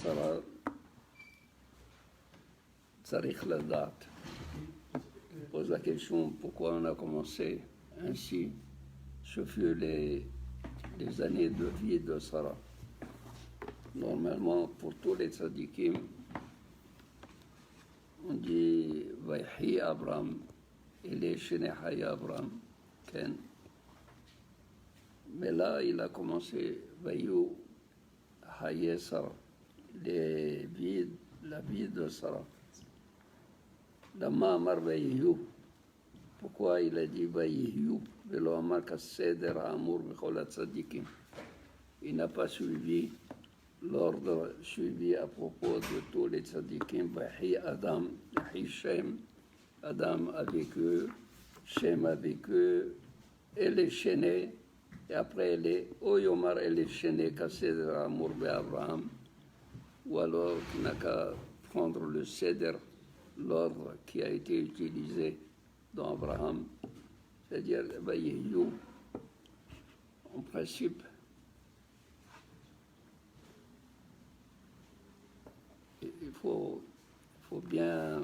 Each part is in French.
Sarah, Tsarikh Ladat pose la question pourquoi on a commencé ainsi. Ce fut les années de vie de Sarah. Normalement, pour tous les tzadikim, on dit Vayhi Abraham, il est Shene Haya Abraham, Ken. Mais là, il a commencé Vayu Haye Sarah, la vie de Sarah. Lama Amar Vayihu. Pourquoi il a dit Vayihu? Velo Amar Kasseder Amur Bechol Tzadikim. Il n'a pas suivi l'ordre suivi à propos de tous les tzadikim. Vahi Adam, Vahi Shem. Adam a vécu, Shem a vécu, elle est chaînée. Et après, elle est Oyomar, elle est chaînée, Kasseder Amur Abraham. Ou alors, il n'a qu'à prendre le Seder, l'ordre qui a été utilisé dans Abraham, c'est-à-dire Vayihu. En principe, il faut bien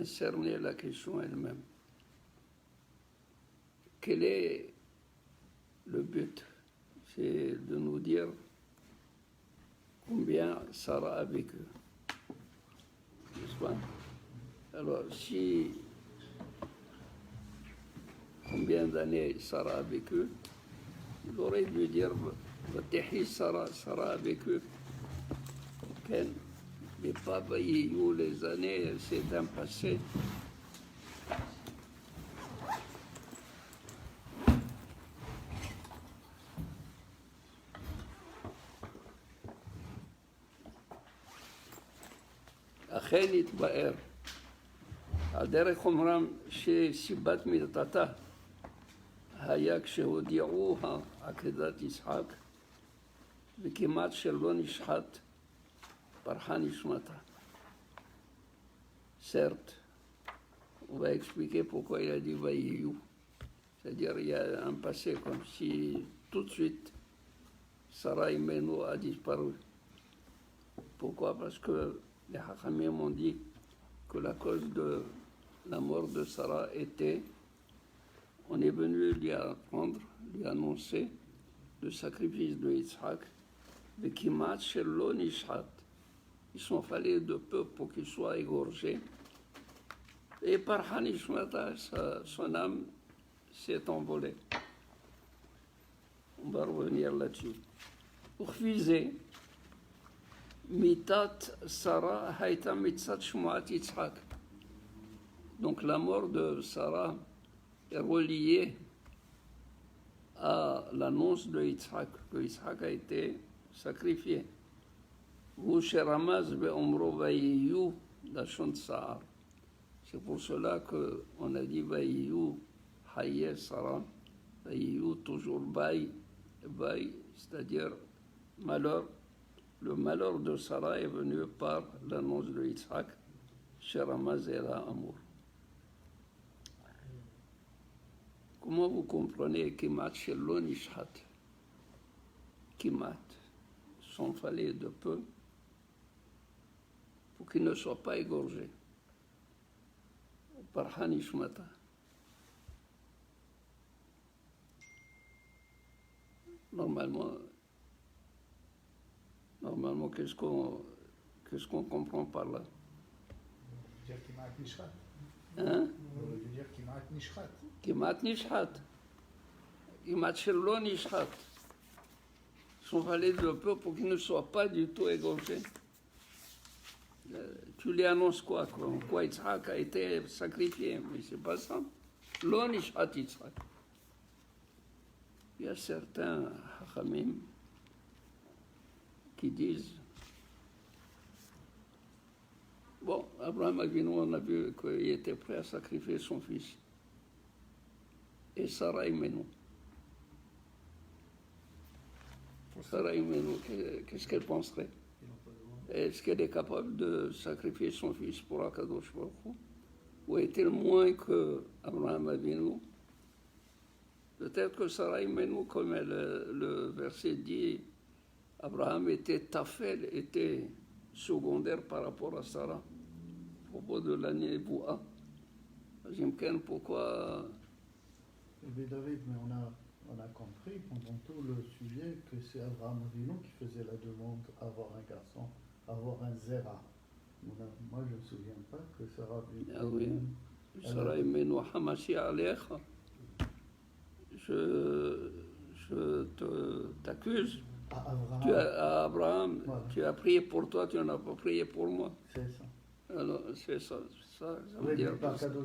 cerner la question elle-même. Quel est le but? C'est de nous dire combien Sarah a vécu. N'est-ce pas? Alors, combien d'années Sarah a vécu, il aurait dû dire Sarah a vécu. Mais pas Vayihu, les années, c'est un passé. אכן התבאר על דרך אומרם שסיבת מיתתה היה כשהודיעו עקדת יצחק וכמעט שלא נשחט פרחה נשמתה. Certes, on va expliquer pourquoi il a dit Vayihu. C'est-à-dire il y a un passé comme si tout de suite Sarah Imenu a disparu. Pourquoi? Parce que les Hachamim ont dit que la cause de la mort de Sarah était, on est venu lui apprendre, lui annoncer le sacrifice de Yitzhak, de Kimat Shelo Nishat. Il s'en fallait de peu pour qu'il soit égorgé. Et par Hanishmata, son âme s'est envolée. On va revenir là-dessus. Pour viser, Mitat Sarah Haïta Mitzat Shmuat Yitzhak. Donc la mort de Sarah est reliée à l'annonce de Yitzhak, que Yitzhak a été sacrifié. C'est pour cela qu'on a dit Vayihu Haye Sarah, Vayihu toujours Vaï, c'est-à-dire malheur. Le malheur de Sarah est venu par l'annonce de Yitzhak, Sheramaz et la Amour. Comment vous comprenez Kimat Shelo Nishat? Kimat, s'en fallait de peu pour qu'il ne soit pas égorgé par Hanishmata. Normalement, qu'est-ce qu'on comprend par là? On veut dire Kimat Nishrat. Hein? On veut dire Kimat Nishrat. Kimat Nishrat. Kimat Shelo Nishrat. Son fallait de peu pour qu'il ne soit pas du tout égorgé. Tu lui annonces quoi? Quoi Yitzhak a été sacrifié? Mais c'est pas ça. Lo Nishrat Yitzhak. Il y a certains Hachamim qui disent bon, Abraham Avinu, on a vu qu'il était prêt à sacrifier son fils. Et Sarah Imenu. Sarah Imenu, qu'est-ce qu'elle penserait? Est-ce qu'elle est capable de sacrifier son fils pour Akadosh Baruch Hu? Ou est-elle moins que Abraham Avinu? Peut-être que Sarah Imenu, comme le verset dit, Abraham était tafel, était secondaire par rapport à Sarah, à propos de l'année Boua. J'aime pourquoi. Mais David, mais on a compris pendant tout le sujet que c'est Abraham Avinu qui faisait la demande d'avoir un garçon, avoir un Zera. Moi, je ne me souviens pas que Sarah avait. Ah oui, Sarah Imenu Hamashi Alecha. Je t'accuse. À Abraham, voilà. Tu as prié pour toi, tu n'as pas prié pour moi. C'est ça. Alors, c'est ça, ça veut Oui, dire mais que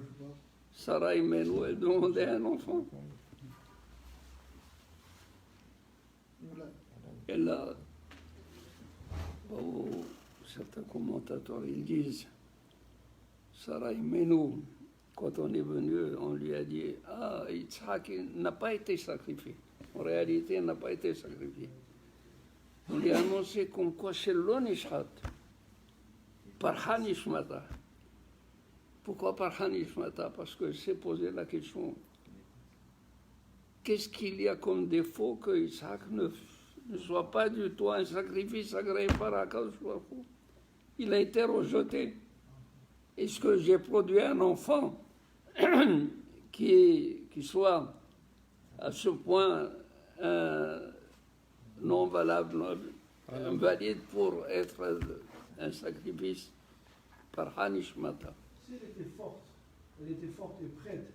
Sarah Imenu, elle demandait un enfant. Et là, certains commentateurs, ils disent, Sarah Imenu, quand on est venu, on lui a dit, ah, Yitzhak n'a pas été sacrifié. En réalité, il n'a pas été sacrifié. On lui a annoncé comme quoi c'est l'onishhat, par Hanishmata. Pourquoi par Hanishmata? Parce que s'est posé la question, qu'est-ce qu'il y a comme défaut que Isaac ne soit pas du tout un sacrifice agréé par Akadosh Baruch Hu? Il a été rejeté. Est-ce que j'ai produit un enfant qui soit à ce point non valable, invalide pour être un sacrifice par Hanishmata? Si elle était forte et prête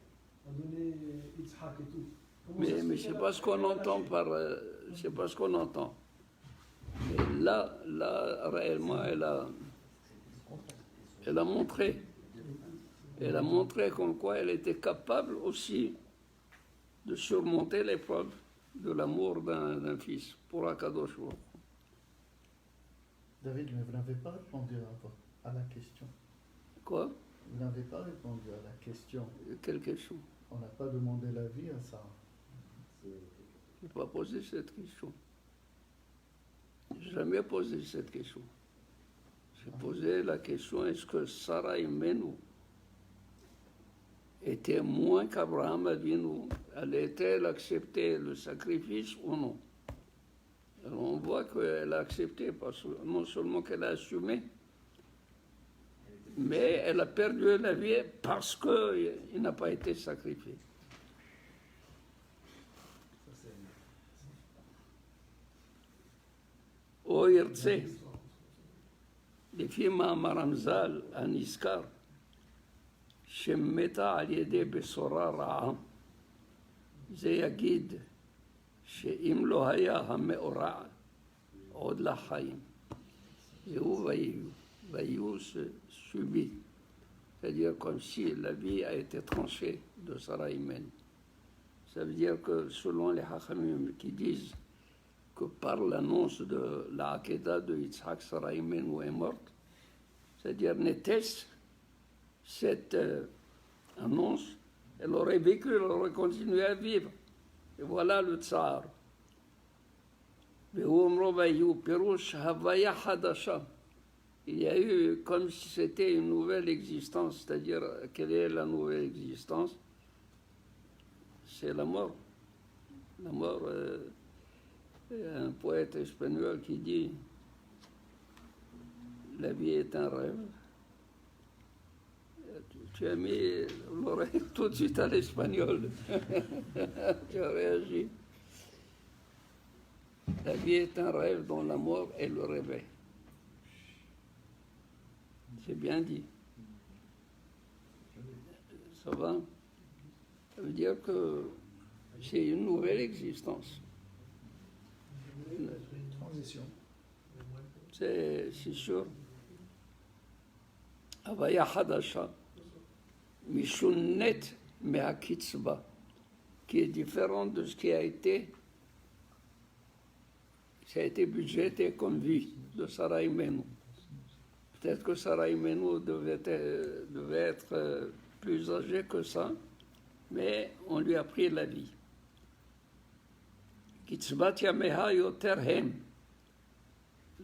à donner Yitzhak et tout. Mais c'est pas ce qu'on entend c'est pas ce qu'on entend. Mais là, réellement, elle a montré. Elle a montré comme quoi elle était capable aussi de surmonter l'épreuve de l'amour d'un fils pour Akadosh Baruch Hu. David, mais vous n'avez pas répondu à la question. Quoi? Vous n'avez pas répondu à la question. Quelle question? On n'a pas demandé l'avis à Sarah. Je n'ai pas posé cette question. Je n'ai jamais posé cette question. J'ai posé la question, est-ce que Sarah Imenu était moins qu'Abraham Avinu? Allait-elle accepter le sacrifice ou non? Alors on voit qu'elle a accepté, parce que non seulement qu'elle a assumé, mais elle a perdu la vie parce qu'il n'a pas été sacrifié. או ירצה, לפי מאמר המזל הנזכר, שמתה על ידי בשורה רעה, זה יגיד שאם לא היה המאורע עוד לחיים, והוא ויהיו subi, c'est-à-dire comme si la vie a été tranchée de Sarah Imenu. Ça veut dire que selon les Hachamim qui disent que par l'annonce de la Hakeda de Yitzhak, Sarah Imenu est morte, c'est-à-dire n'était-ce cette annonce, elle aurait vécu, elle aurait continué à vivre. Et voilà le tsar. Il y a eu comme si c'était une nouvelle existence, c'est-à-dire quelle est la nouvelle existence? C'est la mort. La mort, un poète espagnol qui dit la vie est un rêve. Tu as mis l'oreille tout de suite à l'espagnol. Tu as réagi. La vie est un rêve dont la mort est le réveil. C'est bien dit. Ça va? Ça veut dire que c'est une nouvelle existence. Une transition. C'est sûr. Havaya Hadasha, Mishunnet Mehakitzba, qui est différent de ce qui a été, ça a été budgété comme vie de Sarah Imenu. Peut-être que Sarah Imenu devait être plus âgée que ça, mais on lui a pris la vie. Kitzbat Yameha Yoterhem,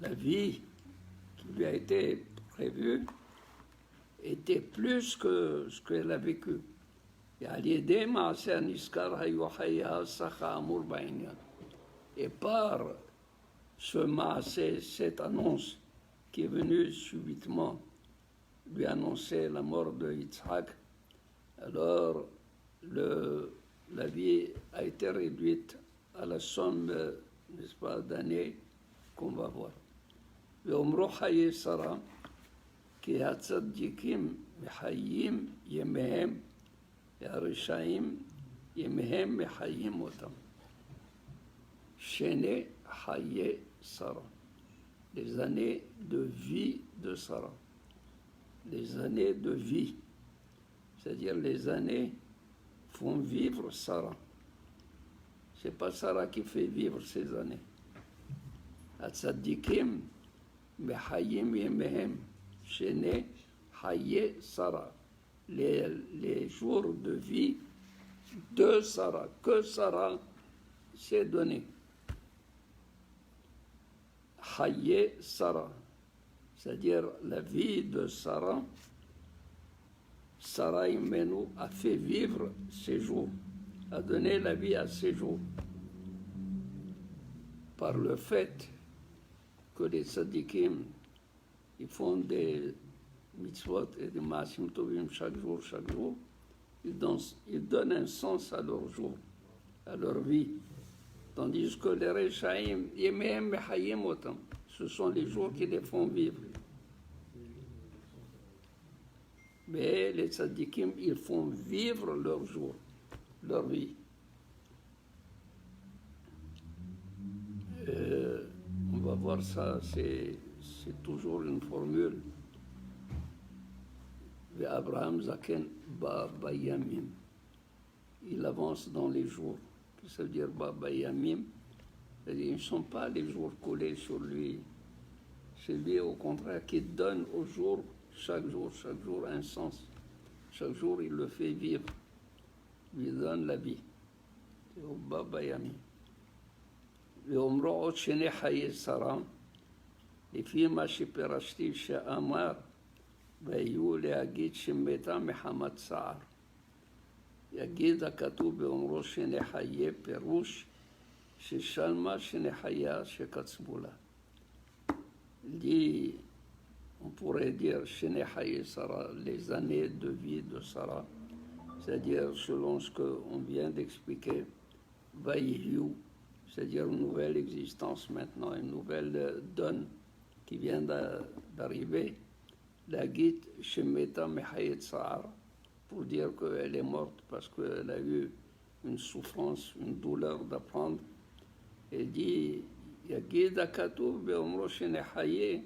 la vie qui lui a été prévue était plus que ce qu'elle a vécu. Et par ce maasé, cette annonce qui est venue subitement lui annoncer la mort de Yitzhak, alors la vie a été réduite à la somme, n'est-ce pas, d'années qu'on va voir. ואומרו חיי שרה, כי הצדיקים מחיים ימיהם, והרשעים ימיהם מחיים אותם. שני חיי שרה, les années de vie de Sarah, les années de vie, c'est-à-dire les années font vivre Sarah. C'est pas Sarah qui fait vivre ces années. הצדיקים מחיים ימיהם, שני חיי Sarah, les jours de vie de Sarah, que Sarah s'est donné. Haye Sarah, c'est-à-dire la vie de Sarah. Sarah Imenu a fait vivre ses jours, a donné la vie à ses jours. Par le fait que les tzadikim, ils font des mitzvot et des maasim tovim chaque jour, ils donnent un sens à leur jour, à leur vie. Tandis que les Rechaim, Yemehem Mechayim Otam, ce sont les jours qui les font vivre. Mais les tzadikim, ils font vivre leur jour, leur vie. On va voir ça, c'est toujours une formule. Abraham Zaken Ba Bayamim. Il avance dans les jours. Ça veut dire Baba Yamim, ils ne sont pas les jours collés sur lui. C'est lui, au contraire, qui donne au jour, chaque jour, un sens. Chaque jour, il le fait vivre. Il lui donne la vie. C'est au Baba Yamim. ואומרו עוד שני חיי שרה, לפי מה שפירשתי שאמר, ויהיו להגיד שמתה מחמת צער. יגיד הכתוב באומרו שני חיי פירוש ששלמה שני חייה שקצבו לה. Dit, on pourrait dire שני חיי Sarah, les années de vie de Sarah, c'est-à-dire selon ce qu'on vient d'expliquer, Vayihu, c'est-à-dire une nouvelle existence maintenant, une nouvelle donne qui vient d'arriver, la guide Shemeta Mechayet Sahar, pour dire qu'elle est morte parce qu'elle a eu une souffrance, une douleur d'apprendre. Elle dit, Yagid Akatouv Beomro Shenechaye,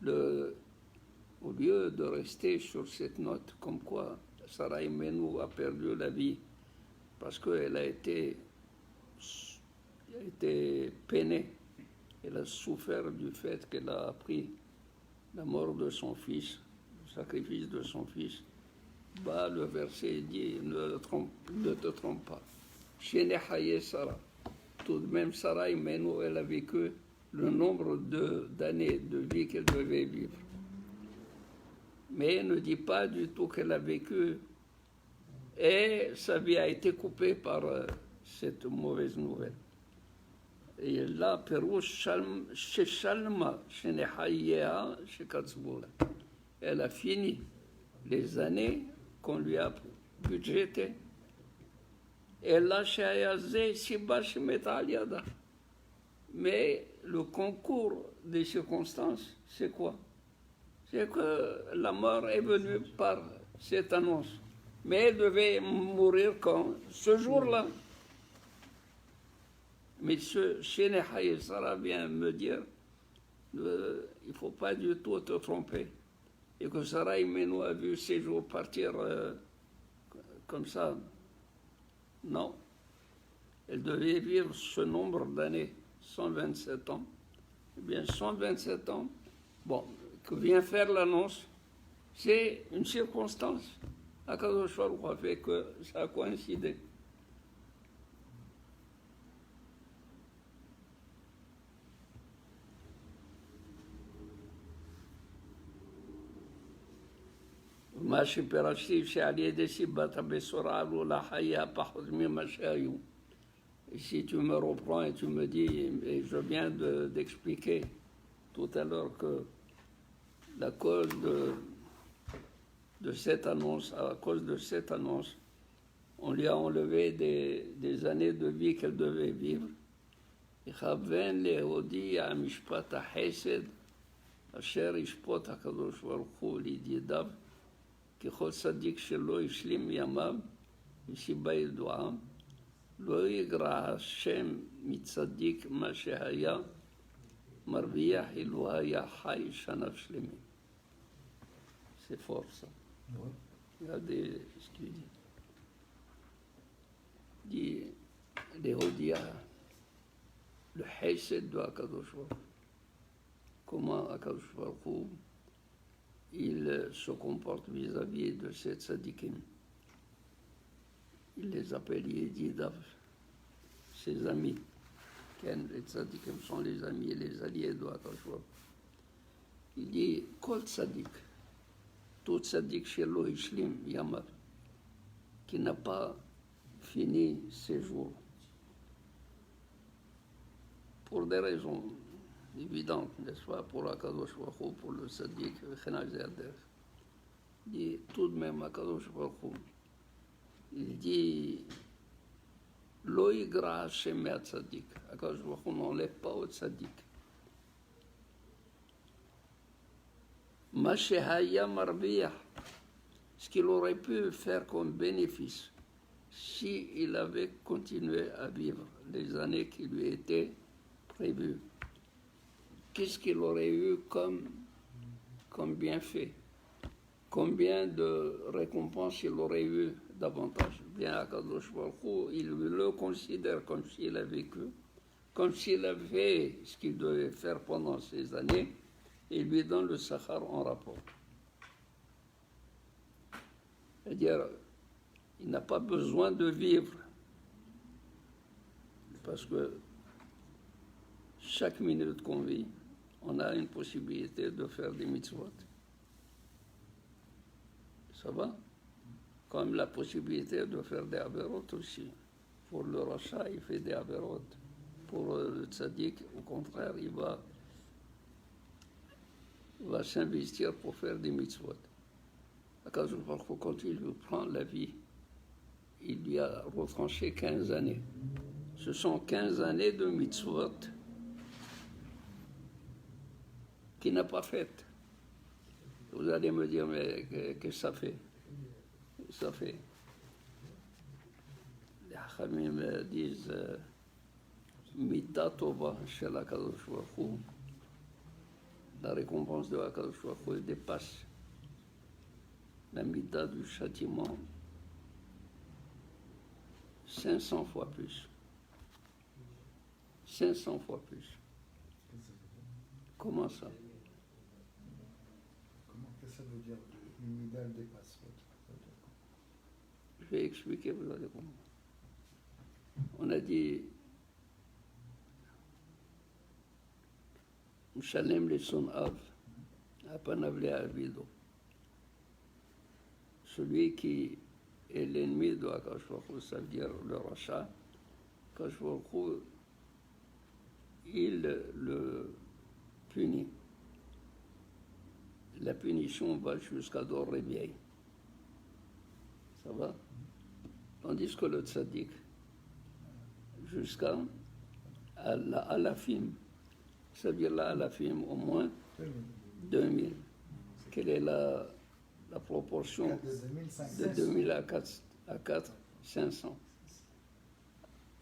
au lieu de rester sur cette note, comme quoi Sarah Imenu a perdu la vie parce qu'elle a été peinée, elle a souffert du fait qu'elle a appris la mort de son fils, le sacrifice de son fils. Bah, le verset dit, ne te trompe pas. Shenechaye Sarah. Tout de même, Sarah Imenu, elle a vécu le nombre d'années de vie qu'elle devait vivre. Mais elle ne dit pas du tout qu'elle a vécu et sa vie a été coupée par cette mauvaise nouvelle. Et là, Pérouche, Shalma, Shenechayea, Shekatzboula. Elle a fini les années qu'on lui a budgétées. Et là, Shayazé, Shiba, Shemeta Aliada. Mais le concours des circonstances, c'est quoi? C'est que la mort est venue par cette annonce. Mais elle devait mourir quand? Ce jour-là. Mais ce Shenechaye Sarah vient me dire, il ne faut pas du tout te tromper. Et que Sarah Imenu a vu ses jours partir comme ça. Non. Elle devait vivre ce nombre d'années, 127 ans. Eh bien, 127 ans, bon, que vient faire l'annonce, c'est une circonstance. Akadosh Baruch Hu a fait que ça a coïncidé. מה שפירשתי שעל ידי סיבת הבשורה עלו לחייה פחות ממה שהיו. Et si tu me reprends et tu me dis, et je viens d'expliquer tout à l'heure que la cause de cette annonce, à cause de cette annonce, on lui a enlevé des années de vie qu'elle devait vivre. יכוון להודיע משפט החסד אשר ישפוט הקדוש ברוך הוא לידידיו ככל צדיק שלא השלים ימיו מסיבה ידועה לא יגרע השם מצדיק מה שהיה מרוויח אילו היה חי שנה שלמים. C'est fort ça. Regardez ce qu'il dit. dit להודיע le Hesed de Akadosh Baruch Hu. Comment Akadosh Baruch Hu, il se comporte vis-à-vis de ces tzadikim. Il les appelle Yedidav, ses amis. Les tzadikim sont les amis et les alliés de Akadosh Baruch Hu. Il dit, Kol tzadik, tout tzadik shelo ishlim yamav, qui n'a pas fini ses jours. Pour des raisons évidentes, n'est-ce pas, pour Akadosh Baruch Hu, pour le Sadiq, il dit tout de même Akadosh Baruch Hu, il dit Lo yigra Hashem me'at Sadiq, Akadosh Baruch Hu n'enlève pas au Sadiq. Ma shehaya marviah, ce qu'il aurait pu faire comme bénéfice si il avait continué à vivre les années qui lui étaient prévu. Qu'est-ce qu'il aurait eu comme bienfait? Combien de récompenses il aurait eu davantage? Bien, Akadosh Baruch Hu, il le considère comme s'il a vécu, comme s'il avait fait ce qu'il devait faire pendant ces années, et il lui donne le sahar en rapport. C'est-à-dire, il n'a pas besoin de vivre, parce que chaque minute qu'on vit, on a une possibilité de faire des mitzvot. Ça va? Comme la possibilité de faire des averot aussi. Pour le rachat, il fait des averot. Pour le tzaddik, au contraire, il va s'investir pour faire des mitzvot. Quand il lui prend la vie, il lui a retranché 15 années. Ce sont 15 années de mitzvot qu'il n'a pas fait. Vous allez me dire, mais qu'est-ce que ça fait? Ça fait. Les Hachamim disent Midat Tova chez l'Akadosh Baruch Hu. La récompense de l'Akadosh Baruch Hu dépasse la Midat du châtiment 500 fois plus. 500 fois plus. Comment ça? Ça veut dire l'imidal dépasse. Je vais expliquer, vous allez comprendre. On a dit Shalem le son av, apanavle avido. Celui qui est l'ennemi de Akadosh Baruch Hu, ça veut dire le rachat, Akadosh Baruch Hu, il le punit. La punition va jusqu'à d'or et vieille. Ça va? Tandis que le tzaddik, jusqu'à la alafim, ça veut dire la alafim au moins 2000. Quelle est la proportion de 2000 à 4, 500?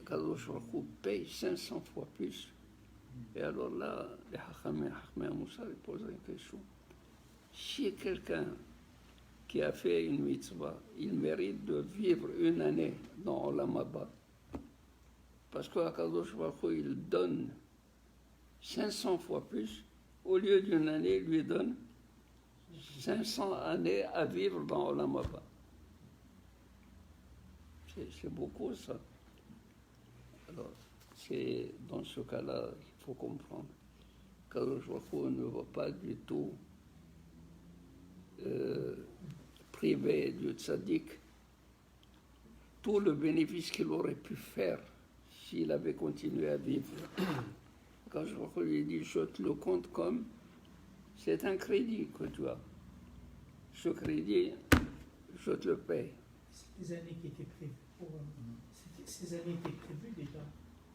Kadosh Baruch Hu paye 500 fois plus. Et alors là, les Hachamim Moussa ils posent une question. Si quelqu'un qui a fait une mitzvah, il mérite de vivre une année dans Olam Haba, parce qu'Akadosh Baruch Hu, il donne 500 fois plus, au lieu d'une année, il lui donne 500 années à vivre dans Olam Haba. C'est beaucoup ça. Alors, c'est dans ce cas-là qu'il faut comprendre qu'Akadosh Baruch Hu ne va pas du tout privé du tzaddik tout le bénéfice qu'il aurait pu faire s'il avait continué à vivre. Quand je lui ai dit, je te le compte comme, c'est un crédit que tu as. Ce crédit, je te le paye. C'est des années qui étaient prévues. Ces années étaient prévues déjà,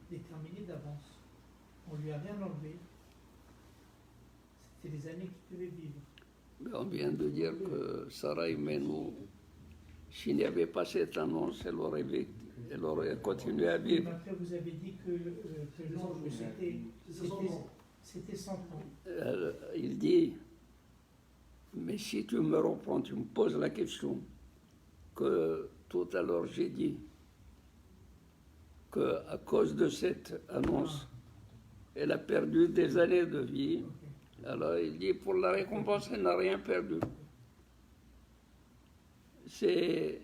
déterminées d'avance. On lui a rien enlevé. C'était les années qu'il devait vivre. Mais on vient de dire que Sarah Imenu, s'il n'y avait pas cette annonce, elle aurait continué à Mais vivre. après, vous avez dit que l'ange, c'était 100 ans. Il dit, mais si tu me reprends, tu me poses la question que tout à l'heure j'ai dit, qu'à cause de cette annonce, elle a perdu des années de vie. Alors il dit, pour la récompense, elle n'a rien perdu. C'est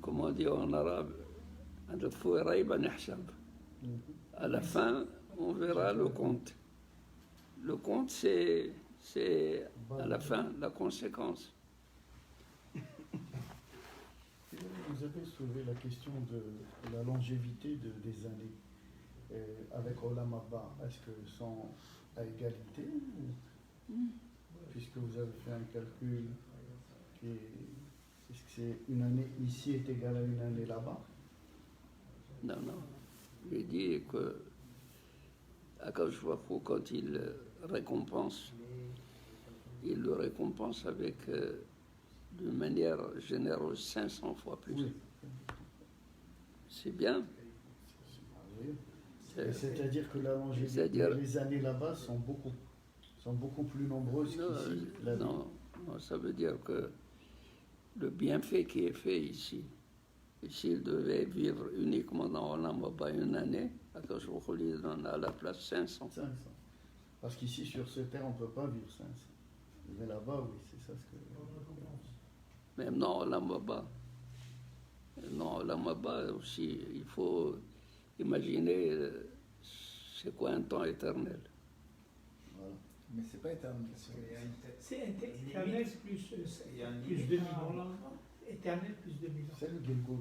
comment dire en arabe, à la fin, on verra le compte. Le compte, c'est à la fin la conséquence. Vous avez soulevé la question de la longévité des années avec Olam Abba. Est-ce que sont à égalité puisque vous avez fait un calcul qui est-ce que c'est une année ici est égale à une année là-bas? Non, non. J'ai dit que Akadosh Baruch Hu, quand il récompense, il le récompense avec, d'une manière généreuse, 500 fois plus. Oui. C'est bien. C'est-à-dire que la longévité, les années là-bas sont beaucoup plus nombreuses qu'ici. Non, ça veut dire que le bienfait qui est fait ici, et s'il devait vivre uniquement dans Olam Haba une année, Akadosh Baruch Hu lui donne à la place 500. 500. Parce qu'ici, sur cette terre, on ne peut pas vivre 500. Mais là-bas, oui, c'est ça ce que... Même dans Olam Haba. Dans Olam Haba aussi, il faut imaginer c'est quoi un temps éternel. Voilà. Mais c'est pas éternel. C'est éternel plus 2000 ans. Éternel plus 2000 ans. C'est le Gilgul.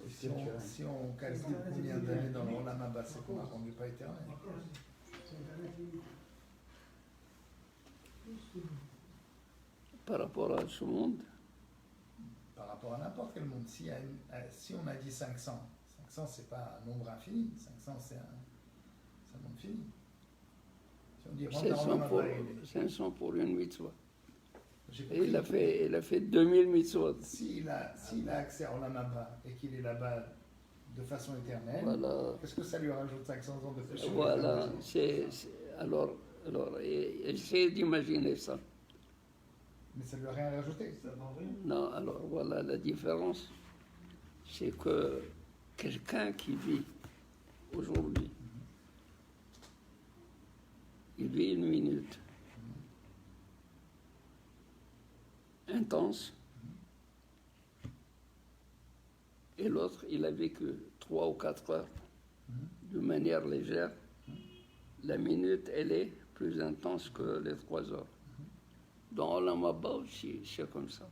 Si on calcule combien d'années dans l'Olam Haba, c'est qu'on n'est pas éternel. Par rapport à ce monde, Par rapport à n'importe quel monde. Si on a dit 500, 500 c'est pas un nombre infini, 500 c'est un nombre fini. Si on dit 500 pour une mitzvah. J'ai Et compris. il a fait 2000 mitzvot. S'il a accès à Olam Haba et qu'il est là-bas de façon éternelle, Voilà. est-ce que ça lui rajoute 500 ans de péché? Voilà. Alors, essayez d'imaginer ça. Mais ça lui a rien rajouté. Non, alors voilà la différence. C'est que quelqu'un qui vit aujourd'hui, il vit une minute intense, et l'autre, il a vécu 3 ou 4 heures de manière légère. La minute, elle est plus intense que les 3 heures. Dans Olam Haba aussi, c'est comme ça.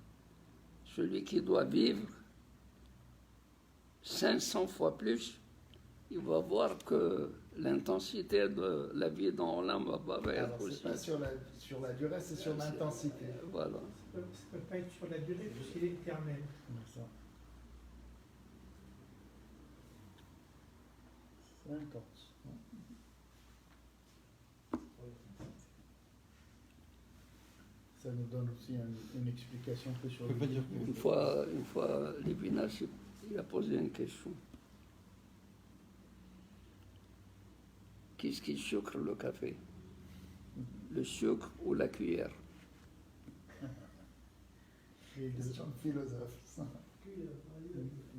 Celui qui doit vivre 500 fois plus, il va voir que l'intensité de la vie dans Olam Haba va être Alors, aussi. c'est pas sur la durée, c'est sur l'intensité. Voilà. Ça ne peut pas être sur la durée puisqu'il est éternel. C'est ça. C'est intense. Ça nous donne aussi une explication un peu sur le... Une fois, Lévinas, il a posé une question. Qu'est-ce qui sucre le café? Le sucre ou la cuillère? Question de philosophe.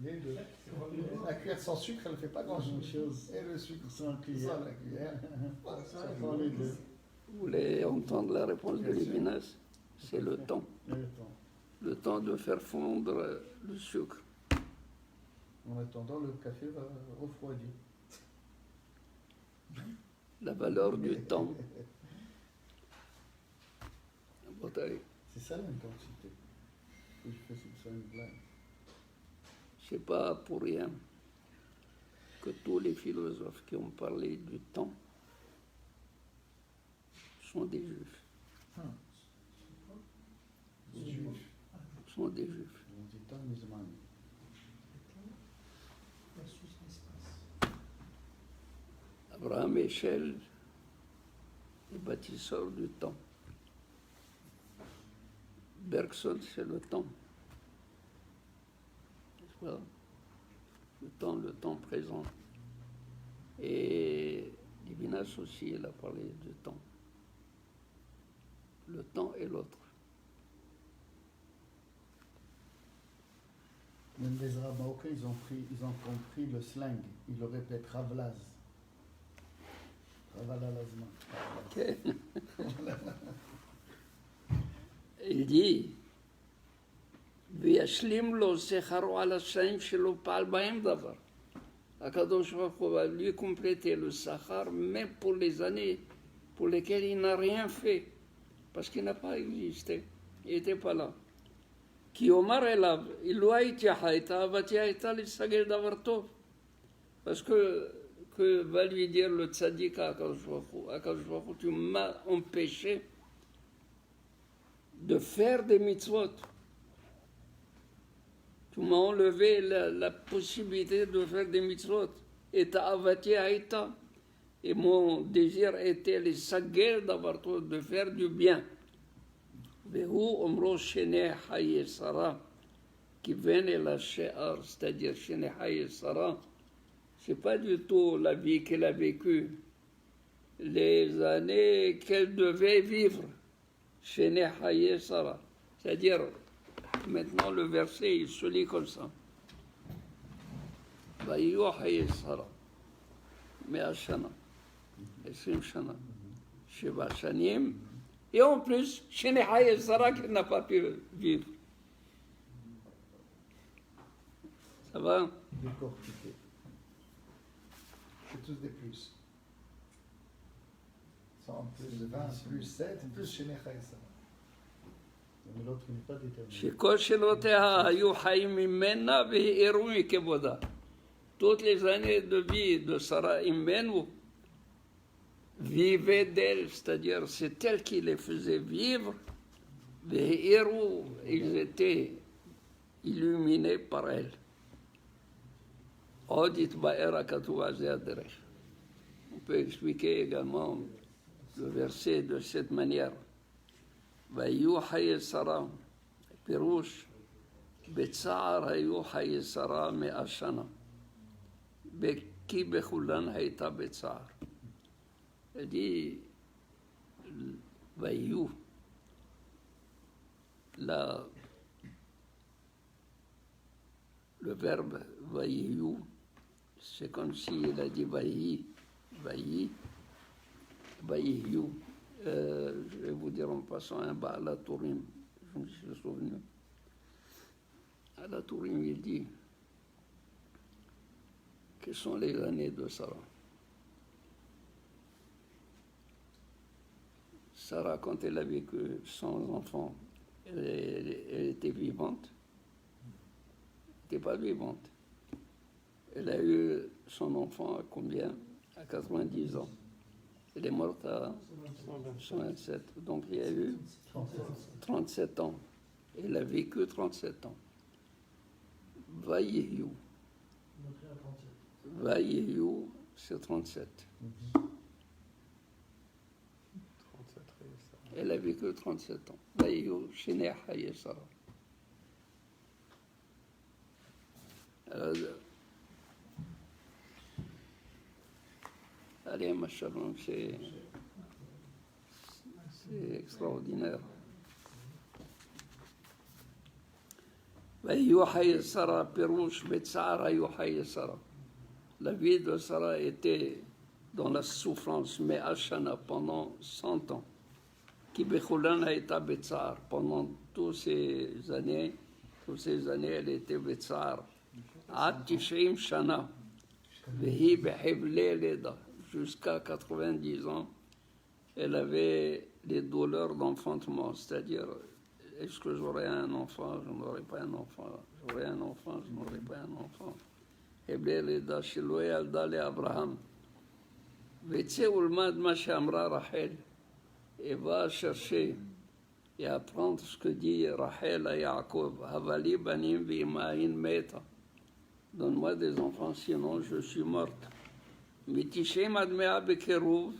Les deux. La cuillère sans sucre, elle ne fait pas grand-chose. Et le sucre Sans cuillère. sans la cuillère. Ça prend les deux. Vous voulez entendre la réponse de Lévinas? C'est le temps. Le temps de faire fondre le sucre. En attendant, le café va refroidir. La valeur du temps. C'est ça l'intensité. Je fais ça une blague. C'est pas pour rien que tous les philosophes qui ont parlé du temps sont des juifs. Les Juifs. Sont des juifs. L'entité musulmane. Versus l'espace. Abraham et Shel, les bâtisseurs du temps. Bergson, c'est le temps. N'est-ce pas? Le temps présent. Et Levinas aussi, il a parlé du temps. Le temps et l'autre. Même les Arabes marocains, ils ont compris le slang. Ils le répètent, Ravlaz. Ravalalazma. Ok. Il dit, וישלים לו שכרו על השנים שלא פעל בהם דבר. הקדוש ברוך הוא va lui compléter le sahar même pour les années pour lesquelles il n'a rien fait, parce qu'il n'a pas existé, il n'était pas là. כי יאמר אליו, אילו הייתי חי, אהבתי הייתה להסתגל דבר טוב. Parce que va lui dire le tzaddik à Akadosh Baruch Hu, tu m'as empêché de faire des mitzvot. Tu m'as enlevé la possibilité de faire des mitzvot. Et ta avati haïta. Et mon désir était les sagel d'avoir de faire du bien. Vehu omro shene haye sara. Qui venait la she'ar, c'est-à-dire shene haye sara. C'est pas du tout la vie qu'elle a vécue. Les années qu'elle devait vivre. Shene haye sara. C'est-à-dire, maintenant le verset il se lit comme ça. ויהיו חיי שרה 100 שנה, 20 שנה, 7 שנים, et en plus, שני חיי שרה qu'elle n'a pas pu vivre. Ça va? Décortiqué. C'est tous des plus. 100 plus 20 plus 7 plus chez Nechaïsa. Mais l'autre n'est pas déterminé. שכל שנותיה היו חיים ממנה והאירו מכבודה. Toutes les années de vie de Sarah Imenu vivaient d'elle, c'est-à-dire c'est elle qui les faisait vivre. והאירו, ils étaient illuminés par elle. עוד התבאר הכתוב על זה הדרך. On peut expliquer également le verset de cette manière. ויהיו חיי שרה, פירוש, בצער היו חיי שרה 100 שנה. כי בכולן הייתה בצער. dit, ויהיו, le verbe ויהיו, c'est comme s'il a dit ויהי, ויהיו. Je vais vous dire en passant un bas à la Tourim, je me suis souvenu. À la Tourim, il dit quelles sont les années de Sarah. Sarah, quand elle a vécu sans enfant, elle était vivante. Elle n'était pas vivante. Elle a eu son enfant à combien? À 90 ans. Elle est morte à 127. Donc il y a eu 37 ans. Elle a vécu 37 ans. Vayehu. Vayehu, c'est 37. Elle a vécu 37 ans. Vayehu, Shineh Hayesara. Allez, ma chère, c'est extraordinaire. ויהיו חיי שרה, פירוש בצער היו חיי שרה. La vie de Sarah était dans la souffrance, 100 שנה, pendant 100 ans. כי בכולן הייתה בצער. Pendant toutes ces années, elle était בצער. עד 90 שנה. והיא בחבלי לידה. Jusqu'à 90 ans, elle avait les douleurs d'enfantement, c'est-à-dire est-ce que j'aurai un enfant, je n'aurai pas un enfant, j'aurai un enfant, je n'aurai pas un enfant. Et bien, les Dachilou et Aldale Abraham. Vetse Ulmad Machamra Rachel. Et va chercher et apprendre ce que dit Rachel à Yaakov. Havali Banim Vimahin Meta. Donne-moi des enfants, sinon je suis morte. Mitishem Admea Bekerouv.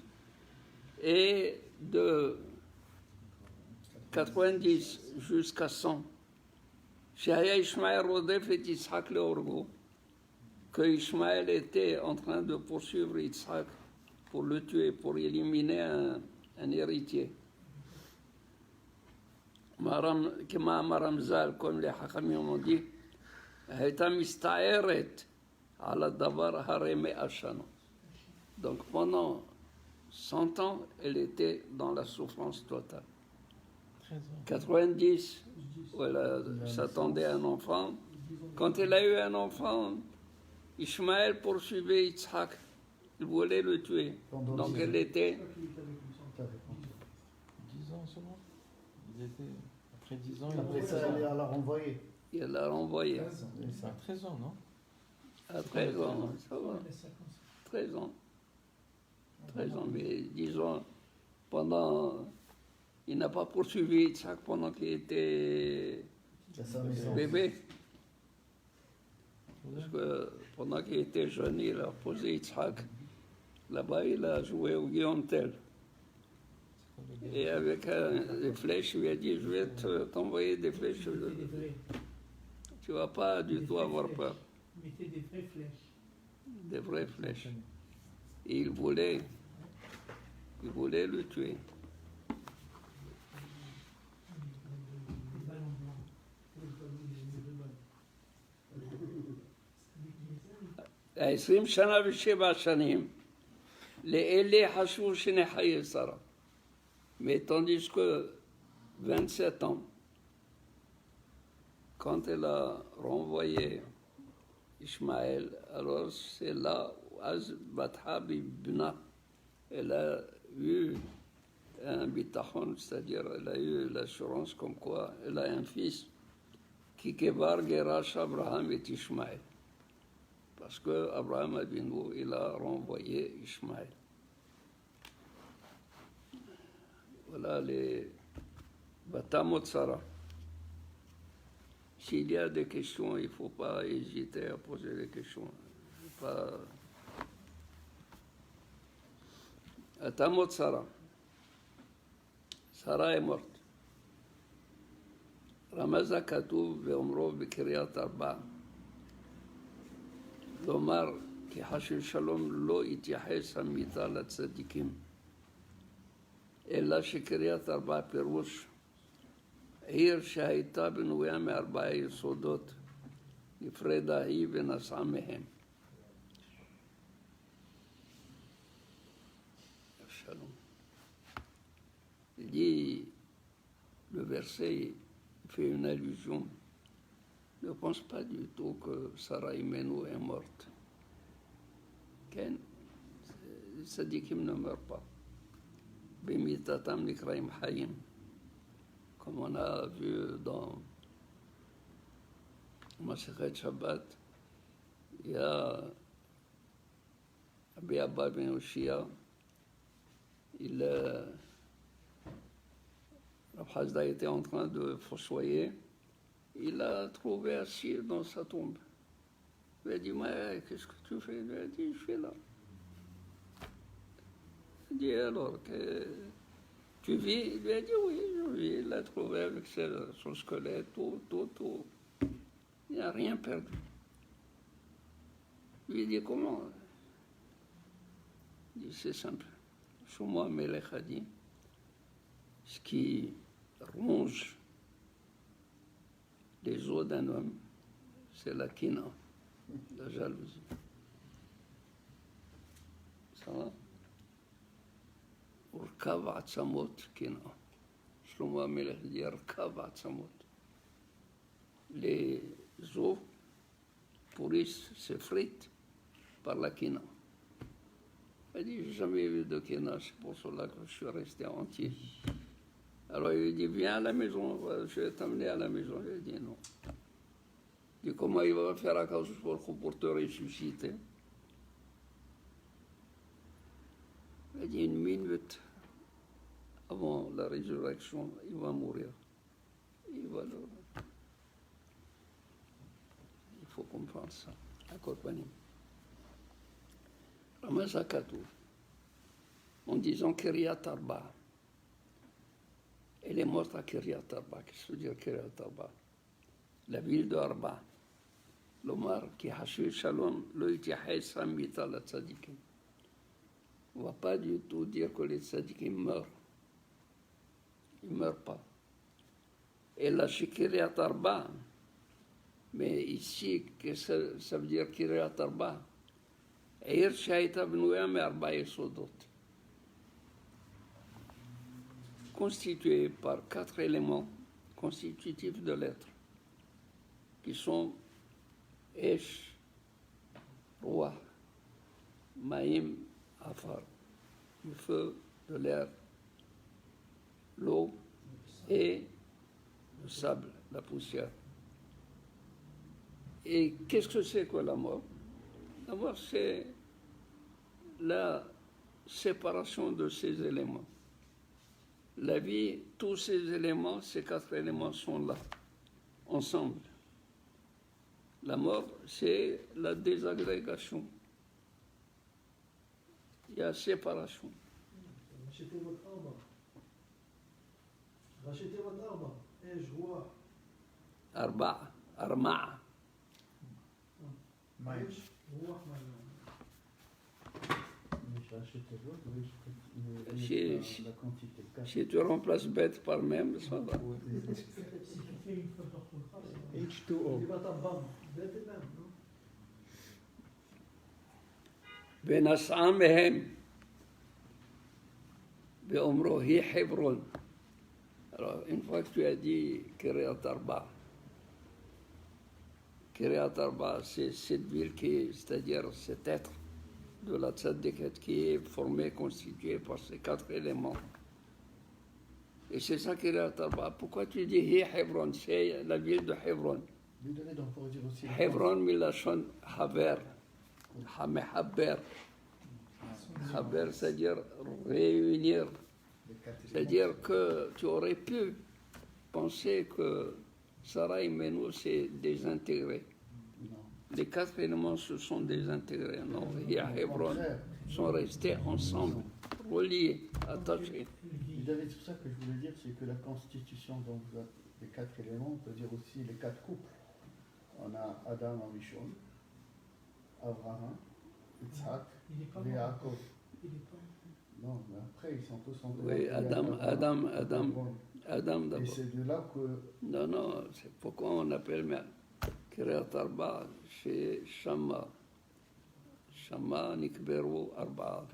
Et de 90 jusqu'à 100. Shaya Ishmael Rodef et Yitzhak le Orgo. Que Ishmael était en train de poursuivre Yitzhak pour le tuer, pour éliminer un héritier. Kema Maramzal, comme les Hakhamim ont dit, הייתה מסתערת על הדבר הרי 100 שנה. Donc pendant 100 ans, elle était dans la souffrance totale. 90, où elle s'attendait à un enfant. Quand elle a eu un enfant, Ishmaël poursuivait Yitzhak. Il voulait le tuer. Donc elle était... 10 ans seulement. Ils étaient... Après 10 ans, Après ça, elle l'a renvoyé. Il l'a renvoyé. 13 ans. C'est à 13 ans, non? À 13 ans, ça va. 13 ans. 13 ans, mais disons, pendant... Il n'a pas poursuivi Yitzhak pendant qu'il était bébé. Parce que pendant qu'il était jeune, il a posé Yitzhak. Là-bas, il a joué au Guillaume Tell. Et avec des flèches, il lui a dit, je vais t'envoyer des flèches. Tu ne vas pas du tout avoir peur. Mettez des vraies flèches. Des vraies flèches. Et il voulait le tuer. Des ballons blancs. 20 שנה ו7 שנים, לאלה חשבו שנחיה שרה. Mais tandis que 27 ans, quand elle a renvoyé Ishmaël, alors c'est là où Az Batha Bibna, elle a eu un bitachon, c'est-à-dire elle a eu l'assurance comme quoi elle a un fils qui kevar Gerash Abraham et Ishmaël. Parce que Abraham Avinu, il a renvoyé Ishmaël. Voilà les Batamot Sarah. S'il y a des questions, il ne faut pas hésiter à poser des questions. Batamot Sarah. Sarah est morte. Ramaza Katouv ve'omro b'kiryat arba. לומר כי חשב שלום לא התייחס המיתה לצדיקים, אלא שקריית ארבע פירוש עיר שהייתה בנויה מארבעה יסודות, נפרדה היא ונסעה מהם. שלום. Il dit, le verset fait une allusion. Ne pense pas du tout que Sarah Imenu est morte. Ken, Sadikim ne meurt pas. Bimitatam Nikraim Hayim. Comme on a vu dans Masechet Shabbat, il y a Abi Abba ben Ushia, Rav Hasda était en train de fossoyer. Il l'a trouvé assis dans sa tombe. Il lui a dit, mais qu'est-ce que tu fais? Il lui a dit, je suis là. Il dit, alors, que tu vis? Il lui a dit, oui, je vis. Il l'a trouvé avec son squelette, tout. Il n'a rien perdu. Il lui a dit, comment? Il dit, c'est simple. Shlomo Melech a dit, ce qui ronge les os d'un homme, c'est la kina, la jalousie. Ça va? Urkav atzamot kina. Shlomo HaMelech dit Urkav atzamot. Les os pourrissent, s'effritent par la kina. Il dit, j'ai jamais vu de kina, c'est pour cela que je suis resté entier. Alors il dit, viens à la maison, je vais t'amener à la maison. Il dit non. Il dit, comment il va faire à cause pour te ressusciter? Il dit, 1 minute avant la résurrection, il va mourir. Il va le... Il faut comprendre ça. D'accord, Panim. Ramazakatu, en disant Kiryat Arba. Elle est morte à Kiryat Arba. Qu'est-ce que veut dire Kiryat Arba? La ville de Arba. L'Omar qui a haché Shalom, le Itihaï Samita la Tzadikim. On ne va pas du tout dire que les Tzadikim meurent. Ils ne meurent pas. Et la Kiryat Arba, mais ici, qu'est-ce que ça veut dire Kiryat Arba? עיר שהייתה בנויה מ4 יסודות, constituée par 4 éléments constitutifs de l'être, qui sont Esh, Roi, Maïm, Afar, du feu, de l'air, l'eau et le sable, la poussière. Et qu'est-ce que c'est que la mort? La mort, c'est la séparation de ces éléments. La vie, tous ces éléments, ces 4 éléments sont là, ensemble. La mort, c'est la désagrégation. Il y a séparation. Rachetez votre arbre. Rachetez votre arbre. Je vois. Arba, Arma. Maïch. J'ai acheté l'autre, oui, la quantité. Si tu remplaces bête par même, ça va. Si tu fais une faute d'orthographe, H2O. Il va t'en bête et même, non? ונסעה מהם באומרו היא חברון. Alors, une fois que tu as dit Kiryat Arba, Kiryat Arba, c'est cette ville qui, c'est-à-dire cet être de la tzaddiket qui est formé, constitué par ces 4 éléments. Et c'est ça Kiryat Arba. Pourquoi tu dis Hi Hebron? C'est la ville de Hebron. Lui donner donc pour dire aussi. Hebron milachon haver, hamehaber. Haber, c'est-à-dire réunir. C'est-à-dire que tu aurais pu penser que Sarah et Menou s'est désintégré. Non. Les 4 éléments se sont désintégrés. Non, et à Hebron sont restés ensemble, reliés, attachés. Et David, c'est pour ça que je voulais dire, c'est que la constitution, donc les 4 éléments, on peut dire aussi les 4 couples. On a Adam en Rishon, Abraham, Yitzhak, il n'est pas et mort. Yaakov. Il est pas... Non, mais après, ils sont tous en Oui, Adam Et d'abord. c'est de là que. Non, non, c'est pourquoi on appelle Kiryat Arba chez Shama. Shama, Nikberu, Arba.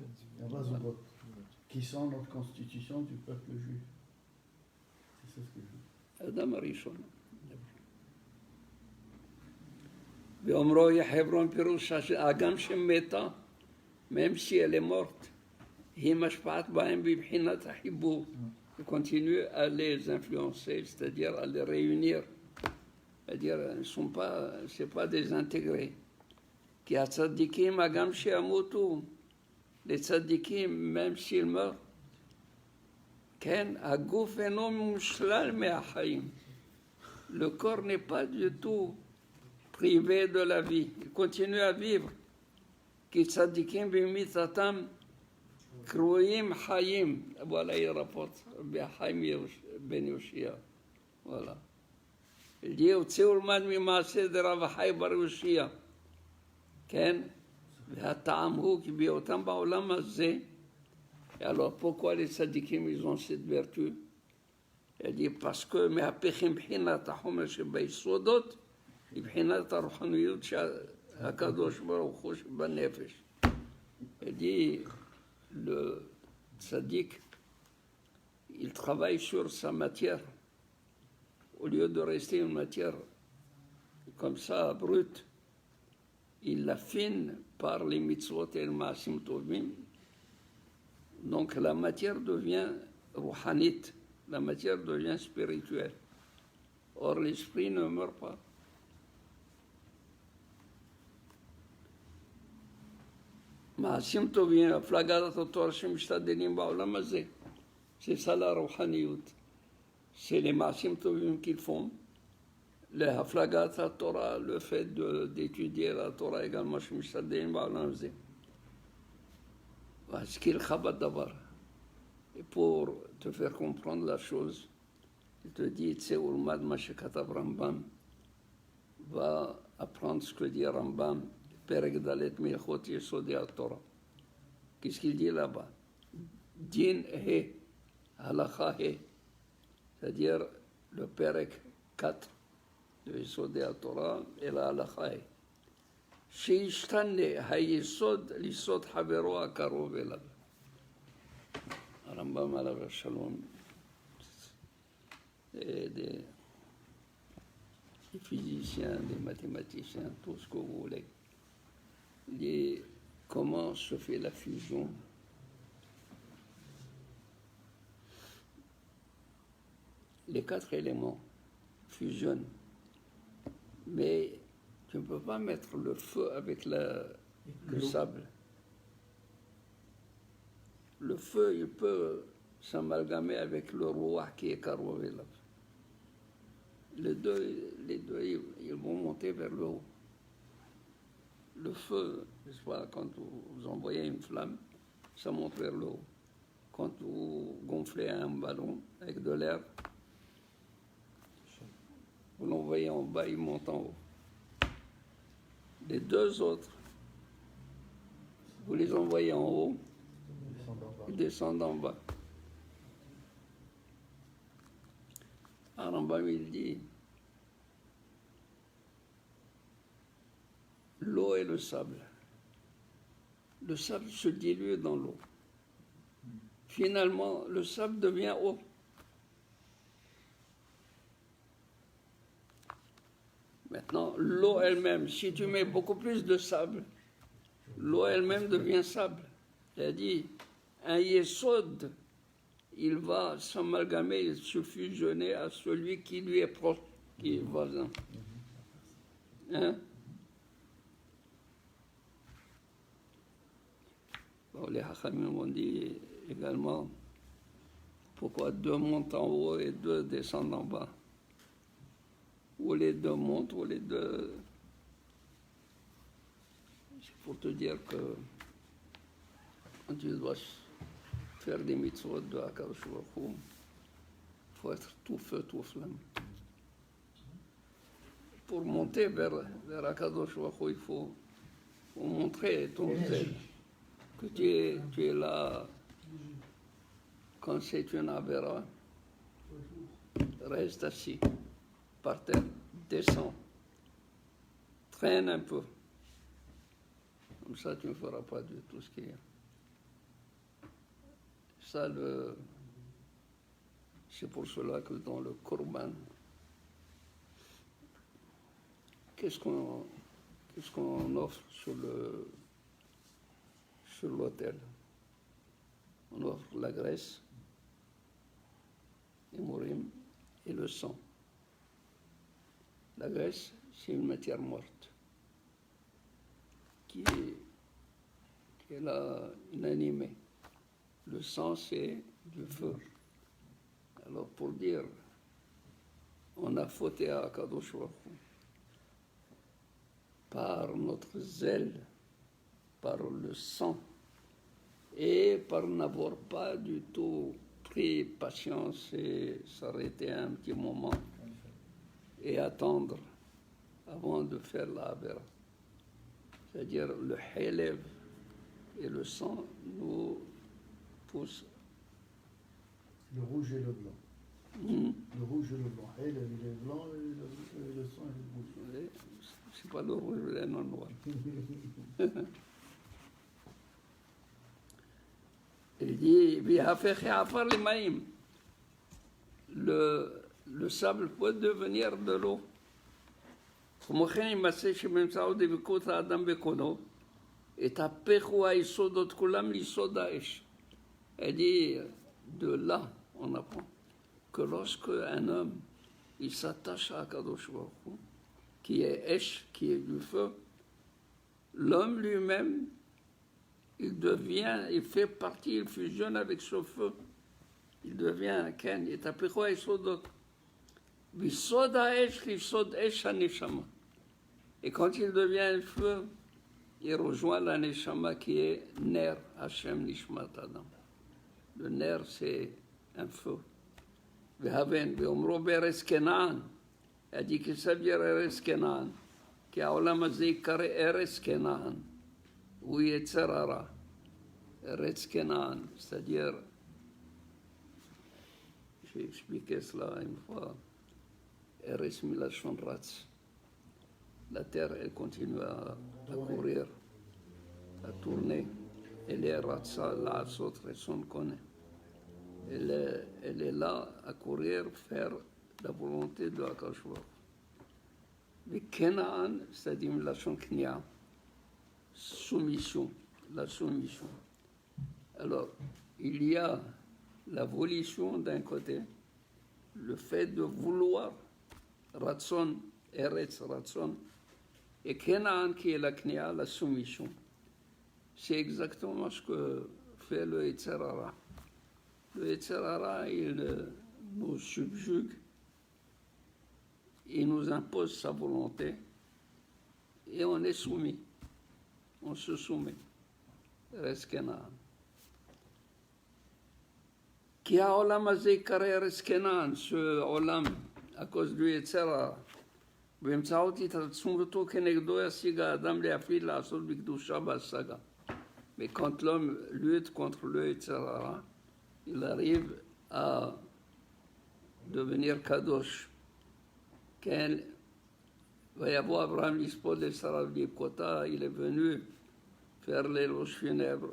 Zubot, qui sont notre constitution du peuple juif. C'est ça ce que je veux. Adam Rishon. ואומרו יחברון פירוש האגם שמתה, même si elle est morte, היא משפעת בהם בבחינת החיבור. Il continue à les influencer, c'est-à-dire à les réunir. C'est-à-dire, ils ne sont pas, c'est pas désintégrés. כי הצדיקים, הגם שימותו, les tzadikim, même s'ils meurent, כן, הגוף אינו מושלל מהחיים. Le corps n'est pas du tout privé de la vie. Il continue à vivre. כי צדיקים במיתתם קרויים חיים. Voilà, il rapporte בחיים בן יושיע. Voilà. Il dit, הוציאו ולמד ממעשה דרב החי בר יושיע. כן? והטעם הוא כי בהיותם בעולם הזה, alors pourquoi les tzadikim ils ont cette vertu? Il dit parce que מהפכים בחינת החומר שביסודות היא בחינת הרוחניות שהקדוש ברוך הוא שבנפש. Il dit le tzaddik il travaille sur sa matière au lieu de rester une matière comme ça brute. Il l'affine par les mitzvot et le maasim tovim. Donc la matière devient rouhanite, la matière devient spirituelle. Or, l'esprit ne meurt pas. מעשים טובים, הפלגת התורה שמשתדלים בעולם הזה. C'est ça la rouhaniyut. C'est les מעשים טובים qu'ils font. להפלגת התורה, le fait d'étudier la Torah également שמשתדלים בעולם הזה. והשכילך בדבר. Et pour te faire comprendre la chose, il te dit, tu sais, Ulmad Mashekatab Rambam va apprendre ce que dit Rambam, Perek Dalet Milchot Yesodi Torah. Qu'est-ce qu'il dit là-bas? Din He, Halakha He, c'est-à-dire le Perek 4 de Yesodi Torah et la Halakha He. Sheishtane Hayesod Lisod Havero Akarov Elav. Rambam alav shalom, des physiciens, des mathématiciens, tout ce que vous voulez. Il dit comment se fait la fusion. Les 4 éléments fusionnent, mais tu ne peux pas mettre le feu avec le sable. Le feu, il peut s'amalgamer avec le roi qui est Karouavélav. Les deux, ils vont monter vers le haut. Le feu, n'est-ce pas, quand vous envoyez une flamme, ça monte vers le haut. Quand vous gonflez un ballon avec de l'air, vous l'envoyez en bas, il monte en haut. Les deux autres, vous les envoyez en haut, ils descendent en bas. Rambam, il dit, l'eau et le sable. Le sable se dilue dans l'eau. Finalement, le sable devient eau. Maintenant, l'eau elle-même, si tu mets beaucoup plus de sable, l'eau elle-même devient sable. C'est-à-dire, un yesod, il va s'amalgamer, se fusionner à celui qui lui est proche, qui est voisin. Hein? Bon, les hachamim ont dit également pourquoi 2 montent en haut et 2 descendent en bas. Ou les 2 montent, ou les 2... C'est pour te dire que quand tu dois faire des mitzvot de Akadosh Baruch Hu, il faut être tout feu, tout flamme. Pour monter vers Akadosh Baruch Hu, il faut montrer ton zèle, que tu es là quand c'est une avéra. Reste assis, par terre, descends, traîne un peu. Comme ça, tu ne feras pas du tout ce qu'il y a. Ça, c'est pour cela que dans le Korban, qu'est-ce qu'on offre sur l'autel? On offre la graisse, les mourim et le sang. La graisse, c'est une matière morte qui est là, inanimée. Le sang, c'est du feu. Alors, pour dire, on a fauté à Akadosh Baruch Hu par notre zèle, par le sang, et par n'avoir pas du tout pris patience et s'arrêter un petit moment et attendre avant de faire la avera. C'est-à-dire, le hélève et le sang nous poussent. Le rouge et le blanc. Le rouge et le blanc. Et il est blanc et le sang est rouge. C'est pas le rouge, c'est non noir. Il dit, le sable peut devenir de l'eau. Elle dit, de là, on apprend que lorsque un homme il s'attache à Kadosh Baruch Hu, qui est Esh, qui est du feu, l'homme lui-même, il fait partie, il fusionne avec ce feu. Il devient un Ken. Il est appelé quoi Yesodot? Yesod ha'esh, Yesod esh ha'neshama. Et quand il devient un feu, il rejoint la Neshama qui est Ner Hashem Nishmat Adam. Le Ner, c'est un feu. Vehaven, ve'omro be'eretz Kenaan. Il a dit qu'il s'appelle Eretz Kenaan. כי העולם הזה יקרא ארץ כנען, הוא יצר הרע, ארץ כנען, c'est-à-dire, j'ai expliqué cela une fois, ארץ מלשון רץ. La terre, elle continue à courir, à tourner. Elle est ratsa, l'asot, son connaît. Elle est là à courir, faire la volonté de Akash Baruch Hu. Le Kenaan, c'est-à-dire la Knia, soumission, la soumission. Alors, il y a la volition d'un côté, le fait de vouloir, Ratson, Eretz, Ratson, et Kenaan qui est la Knia, la soumission. C'est exactement ce que fait le Yetzer Hara. Le Yetzer Hara, il nous subjugue. Il nous impose sa volonté et on est soumis. On se soumet. Reskenan. Qui a olam azé karé reskenan, ce olam, à cause du Yetzera. באמצעות התעצמותו כנגדו ישיג האדם להפעיל לעשות בקדושה בהשגה. Mais quand l'homme lutte contre le Yetzera, il arrive à devenir kadosh. Quand Vayavo Abraham l'Ispod de Sarah Lipkota, il est venu faire l'éloge funèbre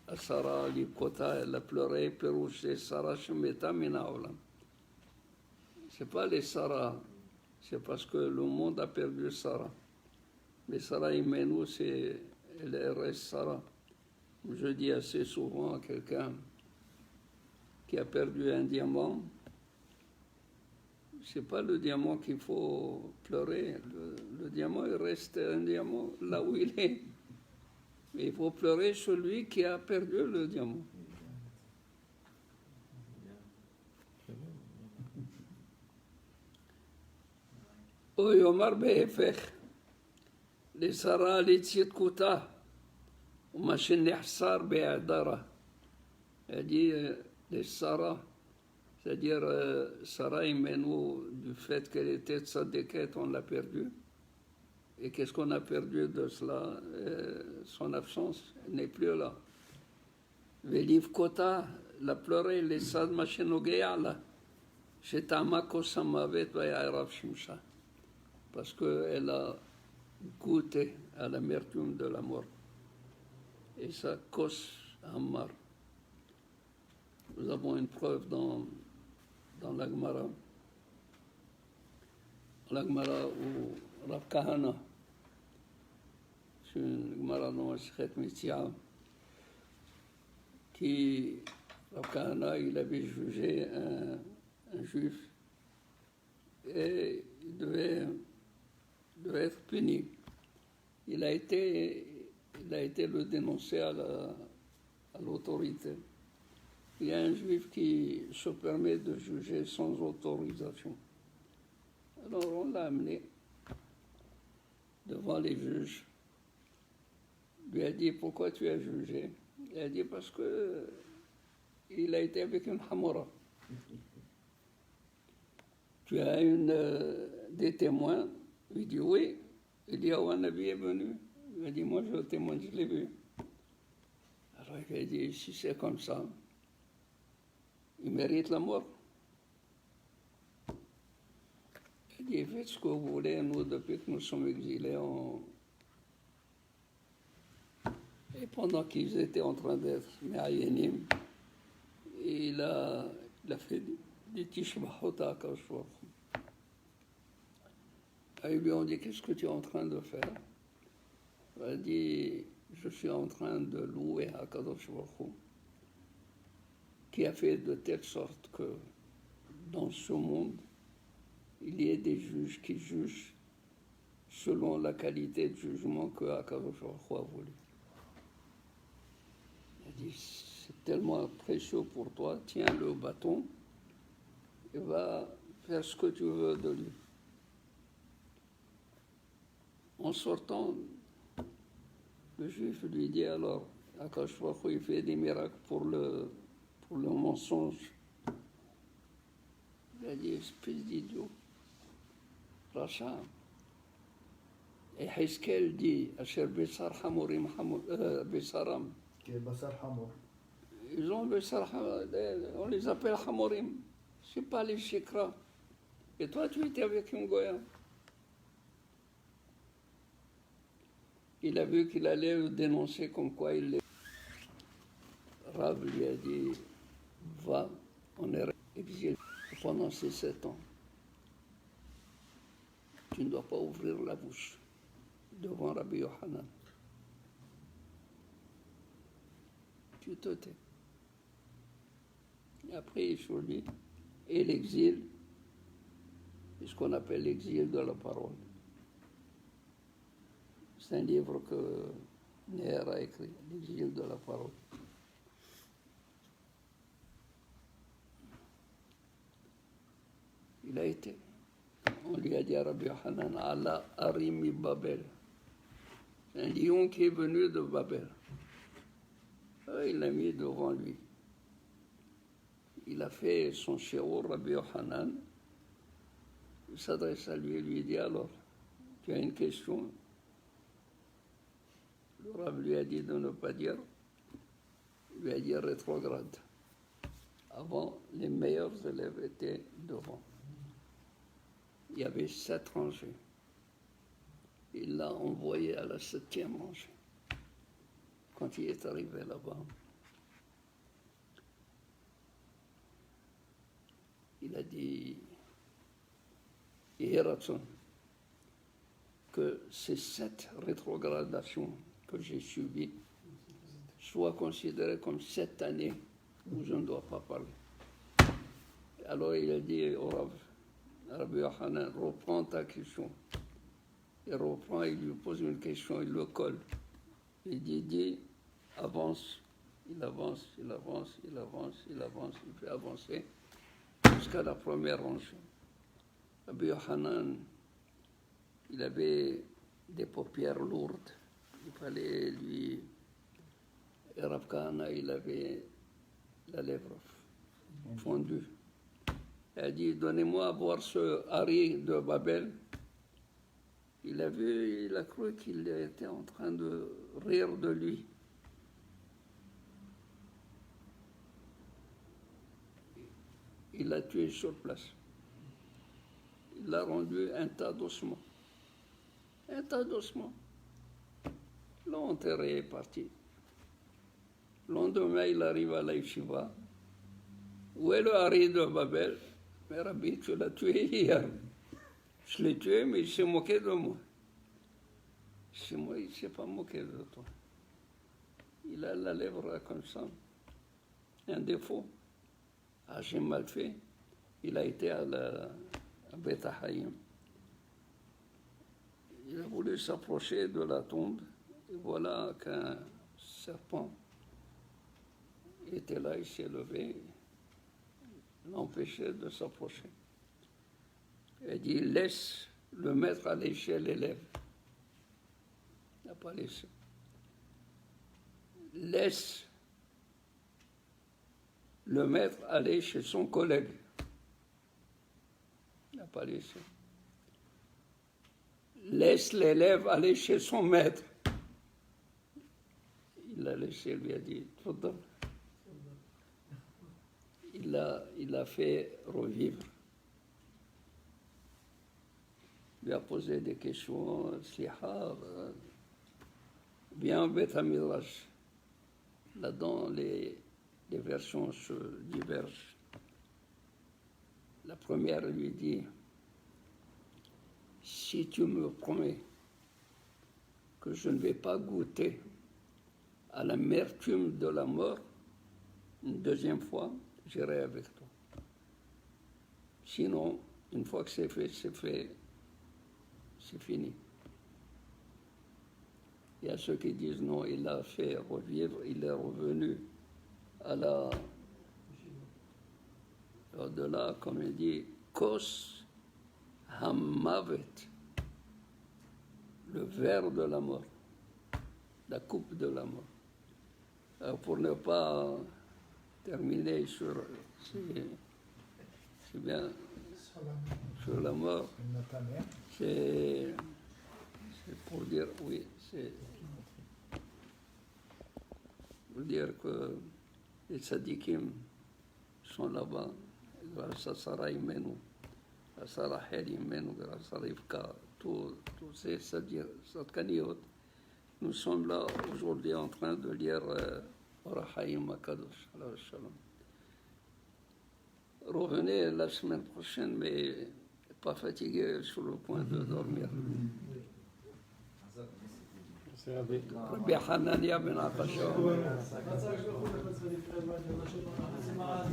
à Sarah Lipkota, elle a pleuré, Pérouche, c'est Sarah Shemeta Mina Olam. Ce n'est pas les Sarah, c'est parce que le monde a perdu Sarah. Mais Sarah Imenu, elle reste Sarah. Je dis assez souvent à quelqu'un qui a perdu un diamant, c'est pas le diamant qu'il faut pleurer. Le diamant, il reste un diamant là où il est. Mais il faut pleurer celui qui a perdu le diamant. Oyomar be'efech, לשרה לצדקותה, ומה שנחסר בהיעדרה. dit les Sarah, c'est-à-dire Sarah Imenu, du fait qu'elle était tzadékette, on l'a perdue. Et qu'est-ce qu'on a perdu de cela? Son absence n'est plus là. Veliv Kota, la pleuré, les sad machenogéala, shetama kosamavet vayarav shimsha. Parce qu'elle a goûté à l'amertume de la mort. Et ça kos amar. Nous avons une preuve dans la Gemara. La Gemara où Rav Kahana, c'est une Gemara dans Masechet Mitzia, qui, Rav Kahana, il avait jugé un juif et il devait être puni. Il a été le dénoncer à l'autorité. Il y a un juif qui se permet de juger sans autorisation. Alors on l'a amené devant les juges. Il lui a dit, pourquoi tu as jugé? Il a dit, parce que il a été avec une hamora. Tu as des témoins? Il dit, oui. Il dit, un Nabi est venu. Il a dit, moi je témoigne, je l'ai vu. Alors il a dit, si c'est comme ça, il mérite la mort. Il dit, faites ce que vous voulez, nous, depuis que nous sommes exilés, et pendant qu'ils étaient en train d'être Me'ayenim, il a fait des tishbahot à Akadosh Baruch Hu. Et ils lui ont dit, qu'est-ce que tu es en train de faire? Il a dit, je suis en train de louer Akadosh Baruch Hu, qui a fait de telle sorte que dans ce monde, il y ait des juges qui jugent selon la qualité de jugement que Akadosh Baruch Hu a voulu. Il a dit, c'est tellement précieux pour toi, tiens le bâton et va faire ce que tu veux de lui. En sortant, le juif lui dit alors, Akadosh Baruch Hu, il fait des miracles pour le mensonge. Il a dit, espèce d'idiot, rachat. Et Hizkel dit, Asher Bessar Hamorim Bessaram. Qui est Bassar Hamour. Ils ont Bessar, on les appelle Hamorim. C'est pas les Shikra. Et toi, tu étais avec un Goya. Il a vu qu'il allait le dénoncer comme quoi il est. Rav lui a dit, va, on est exilé pendant ces 7 ans. Tu ne dois pas ouvrir la bouche devant Rabbi Yohanan. Tu te tais. Et après, sur lui, et l'exil, c'est ce qu'on appelle l'exil de la parole. C'est un livre que Neher a écrit, l'exil de la parole. Il a été. On lui a dit à Rabbi Yohanan, Allah Arimi Babel. C'est un lion qui est venu de Babel. Il l'a mis devant lui. Il a fait son shiur, Rabbi Yohanan. Il s'adresse à lui et lui dit, alors, tu as une question? Le Rav lui a dit de ne pas dire. Il lui a dit rétrograde. Avant, les meilleurs élèves étaient devant. Il y avait 7 rangées. Il l'a envoyé à la 7e rangée. Quand il est arrivé là-bas, il a dit, Yeratson, que ces 7 rétrogradations que j'ai subies soient considérées comme 7 années où je ne dois pas parler. Alors il a dit au Rav, Rabbi Yohanan, reprends ta question. Il reprend, il lui pose une question, il le colle. Il dit, avance, il avance, il avance, il avance, il avance, il fait avancer jusqu'à la première rangée. Rabbi Yohanan, il avait des paupières lourdes, il fallait lui... Et Rav Kahana, il avait la lèvre fondue. Il a dit, donnez-moi à voir ce Hari de Babel. Il a vu, il a cru qu'il était en train de rire de lui. Il l'a tué sur place. Il l'a rendu un tas d'ossements. Un tas d'ossements. Il l'a enterré et est parti. Le lendemain, il arrive à la yeshiva. Où est le Hari de Babel? Mais Rabbi, tu l'as tué hier. Je l'ai tué, mais il s'est moqué de moi. C'est moi, il ne s'est pas moqué de toi. Il a la lèvre comme ça. Un défaut. Ah, j'ai mal fait. Il a été à Beth Haïm. Il a voulu s'approcher de la tombe. Et voilà qu'un serpent était là, il s'est levé, l'empêchait de s'approcher. Il a dit, laisse le maître aller chez l'élève. Il n'a pas laissé. Laisse le maître aller chez son collègue. Il n'a pas laissé. Laisse l'élève aller chez son maître. Il l'a laissé, lui a dit, Tfadal. Il l'a fait revivre. Il lui a posé des questions, Sliha, bien Beth Midrash. Là-dedans, les versions se divergent. La première lui dit, si tu me promets que je ne vais pas goûter à l'amertume de la mort, une deuxième fois, j'irai avec toi. Sinon, une fois que c'est fait, c'est fini. Il y a ceux qui disent non, il l'a fait revivre, il est revenu à de là, comme il dit, Kos Hammavet, le verre de la mort, la coupe de la mort. Alors pour ne pas terminer sur, c'est bien, sur la mort, c'est pour dire, oui, c'est pour dire que les tzadikim sont là-bas, grâce à Sarah Imenu, grâce à Rachel Imenu, grâce à Rivka, tous ces tzadkaniot. Nous sommes là aujourd'hui en train de lire Orachaim Akadosh. Revenez la semaine prochaine, mais pas fatigué, sur le point de dormir. Rabbi Hanania ben Akasha. רצה לשלוח אותך לצפון ישראל, מה זה מה?